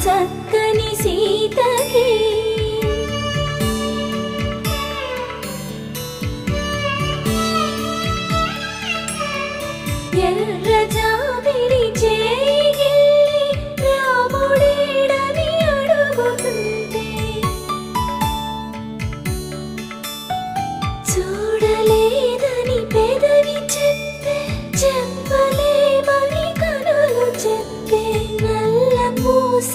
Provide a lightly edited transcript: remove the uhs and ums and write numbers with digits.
చక్కని సీతకి ఎర్ర జాబిలి చేయి రాముడేడని అడుగుతుంటే చూడలేదని పెదవి చెప్పే చెప్పలేమని కనులు చెప్పే నల్ల పూస